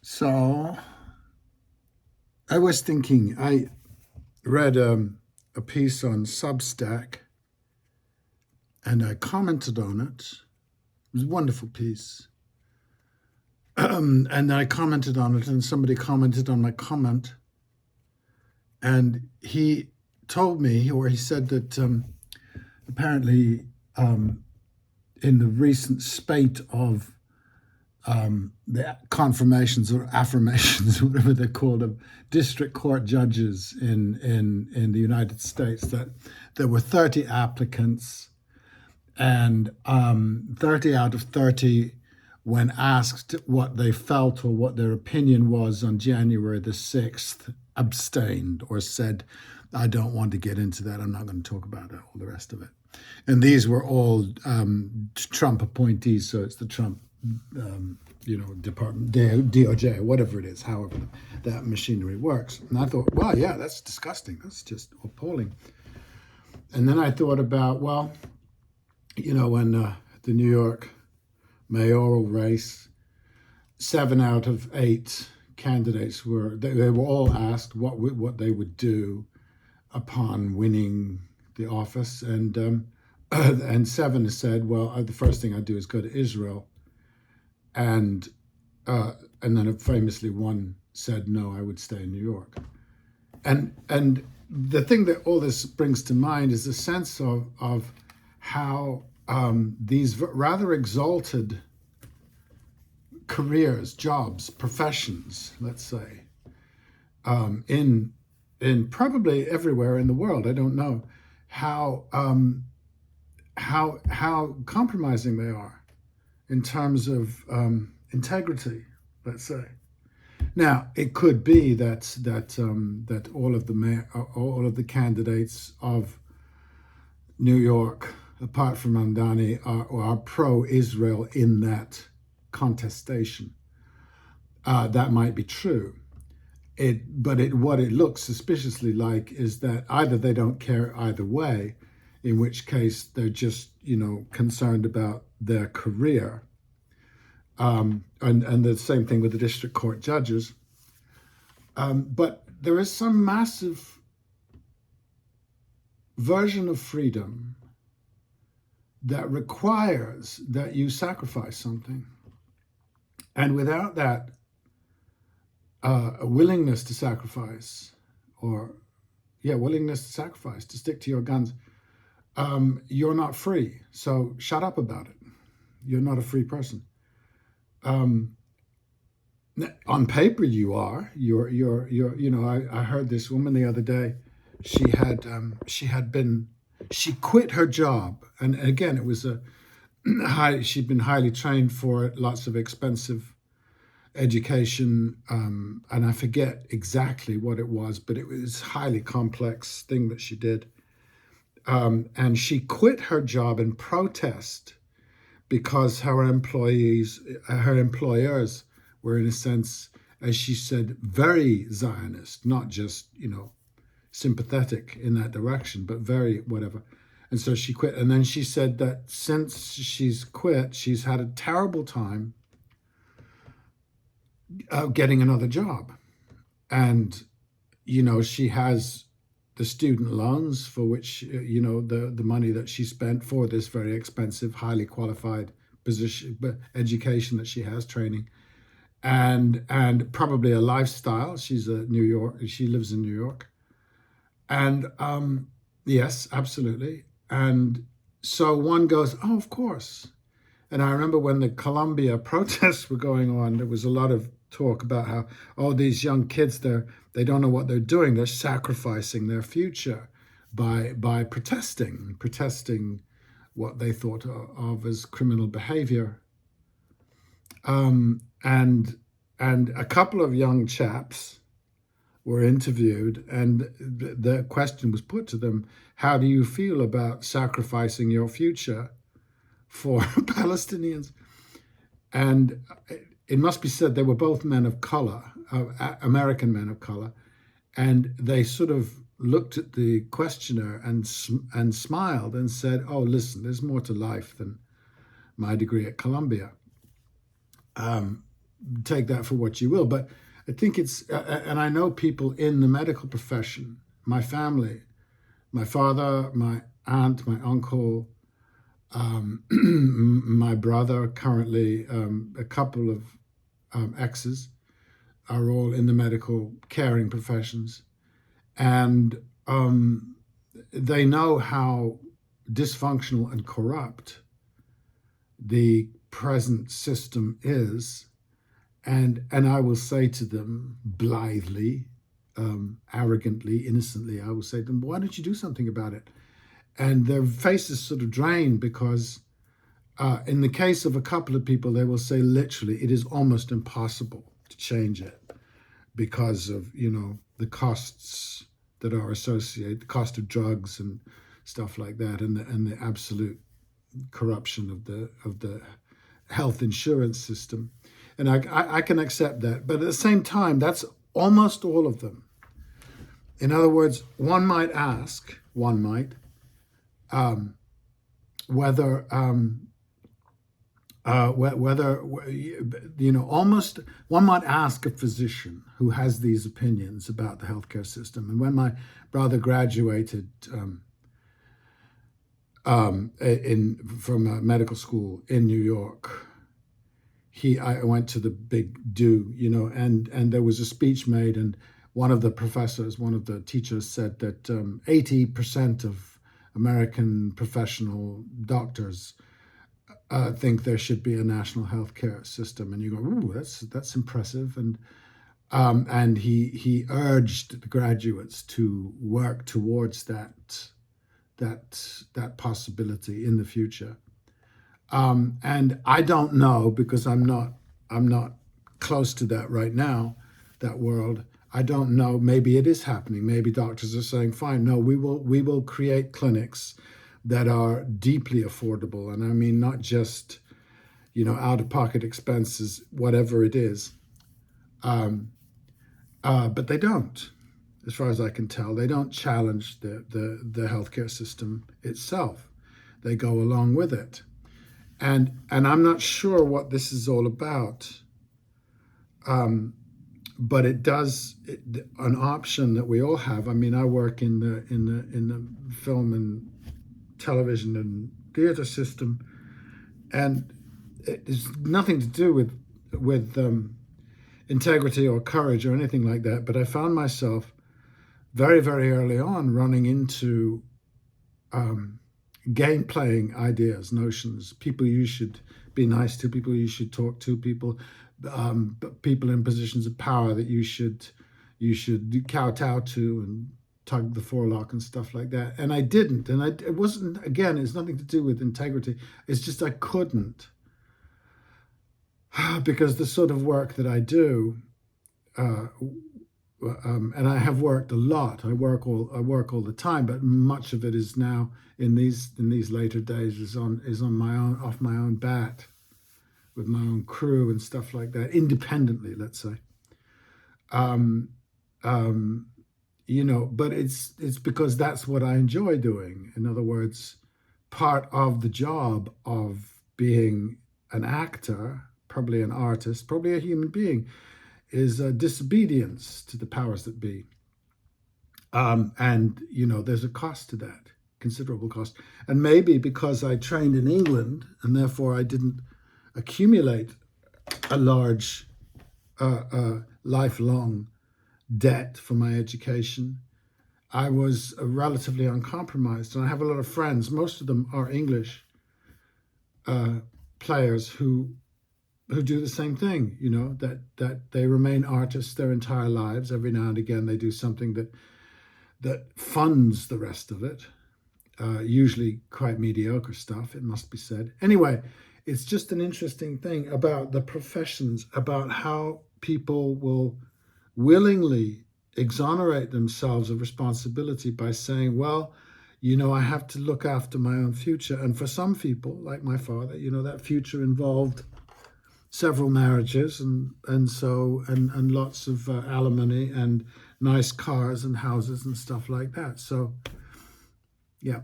So I was thinking, I read a piece on Substack and I commented on it. It was a wonderful piece. And I commented on it, and somebody commented on my comment. And he told me, or he said that apparently in the recent spate of the confirmations or affirmations, whatever they're called, of district court judges in the United States, that there were 30 applicants, and 30 out of 30, when asked what they felt or what their opinion was on January the 6th, abstained or said, I don't want to get into that. I'm not going to talk about it, all the rest of it. And these were all Trump appointees, so it's the Trump department, DOJ, whatever it is, however that machinery works. And I thought, well, yeah, that's disgusting. That's just appalling. And then I thought about, well, when the New York mayoral race, 7 out of 8 candidates they were all asked what they would do upon winning the office, and 7 said, well, the first thing I'd do is go to Israel. And then famously one said, no, I would stay in New York. And the thing that all this brings to mind is a sense of how these rather exalted careers, jobs, professions, let's say, in probably everywhere in the world, I don't know, how compromising they are in terms of integrity, let's say. Now, it could be that all of the candidates of New York, apart from Mamdani, are pro-Israel in that contestation. That might be true. But what it looks suspiciously like is that either they don't care either way, in which case they're just, concerned about their career. And the same thing with the district court judges. But there is some massive version of freedom that requires that you sacrifice something. And without that a willingness to sacrifice, to stick to your guns, you're not free. So shut up about it. You're not a free person. On paper, you are. I heard this woman the other day. She quit her job, and again, it was she'd been highly trained for it, lots of expensive education, and I forget exactly what it was, but it was a highly complex thing that she did. And she quit her job in protest because her employers were, in a sense, as she said, very Zionist, not just, sympathetic in that direction, but very whatever. And so she quit. And then she said that since she's quit, she's had a terrible time getting another job. And, she has the student loans for which, the money that she spent for this very expensive, highly qualified position, education that she has, training, and probably a lifestyle. She lives in New York. And yes, absolutely. And so one goes, oh, of course. And I remember when the Columbia protests were going on, there was a lot of talk about how, these young kids, they don't know what they're doing. They're sacrificing their future by protesting what they thought of as criminal behavior. And a couple of young chaps were interviewed, and the question was put to them, how do you feel about sacrificing your future for Palestinians? And it must be said they were both men of color, American men of color, and they sort of looked at the questioner and smiled and said, oh, listen, there's more to life than my degree at Columbia. take that for what you will. But I think it's, and I know people in the medical profession, my family, my father, my aunt, my uncle, my brother, currently a couple of exes, are all in the medical caring professions. And they know how dysfunctional and corrupt the present system is. And I will say to them blithely, arrogantly, innocently, I will say to them, why don't you do something about it? And their faces sort of drain because in the case of a couple of people, they will say literally, it is almost impossible to change it because of, the costs that are associated, the cost of drugs and stuff like that, and the absolute corruption of the health insurance system. And I can accept that. But at the same time, that's almost all of them. In other words, one might ask, whether almost one might ask a physician who has these opinions about the healthcare system. And when my brother graduated from medical school in New York, I went to the big do, and there was a speech made, and one of the teachers said that 80% of American professional doctors think there should be a national healthcare system, and you go, "Ooh, that's impressive." And he urged the graduates to work towards that possibility in the future. And I don't know, because I'm not close to that right now, that world. I don't know. Maybe it is happening. Maybe doctors are saying, "Fine, no, we will create clinics that are deeply affordable," and I mean not just out-of-pocket expenses, whatever it is. But they don't, as far as I can tell. They don't challenge the healthcare system itself. They go along with it. And I'm not sure what this is all about, but an option that we all have. I mean, I work in the film and television and theater system, and it's nothing to do with integrity or courage or anything like that. But I found myself very, very early on running into game playing ideas, notions, people you should be nice to, people you should talk to, people in positions of power that you should kowtow to and tug the forelock and stuff like that. And I didn't. And it wasn't, again, it's nothing to do with integrity. It's just I couldn't. Because the sort of work that I do, and I have worked a lot. I work all the time, but much of it is now in these later days is on my own, off my own bat, with my own crew and stuff like that, independently, let's say. But it's because that's what I enjoy doing. In other words, part of the job of being an actor, probably an artist, probably a human being, is disobedience to the powers that be. And there's a cost to that, considerable cost. And maybe because I trained in England and therefore I didn't accumulate a large lifelong debt for my education, I was relatively uncompromised. And I have a lot of friends, most of them are English players who do the same thing, that they remain artists their entire lives. Every now and again they do something that funds the rest of it, usually quite mediocre stuff, it must be said. Anyway, it's just an interesting thing about the professions, about how people will willingly exonerate themselves of responsibility by saying, well, I have to look after my own future. And for some people, like my father, that future involved several marriages and lots of alimony and nice cars and houses and stuff like that. So, yeah.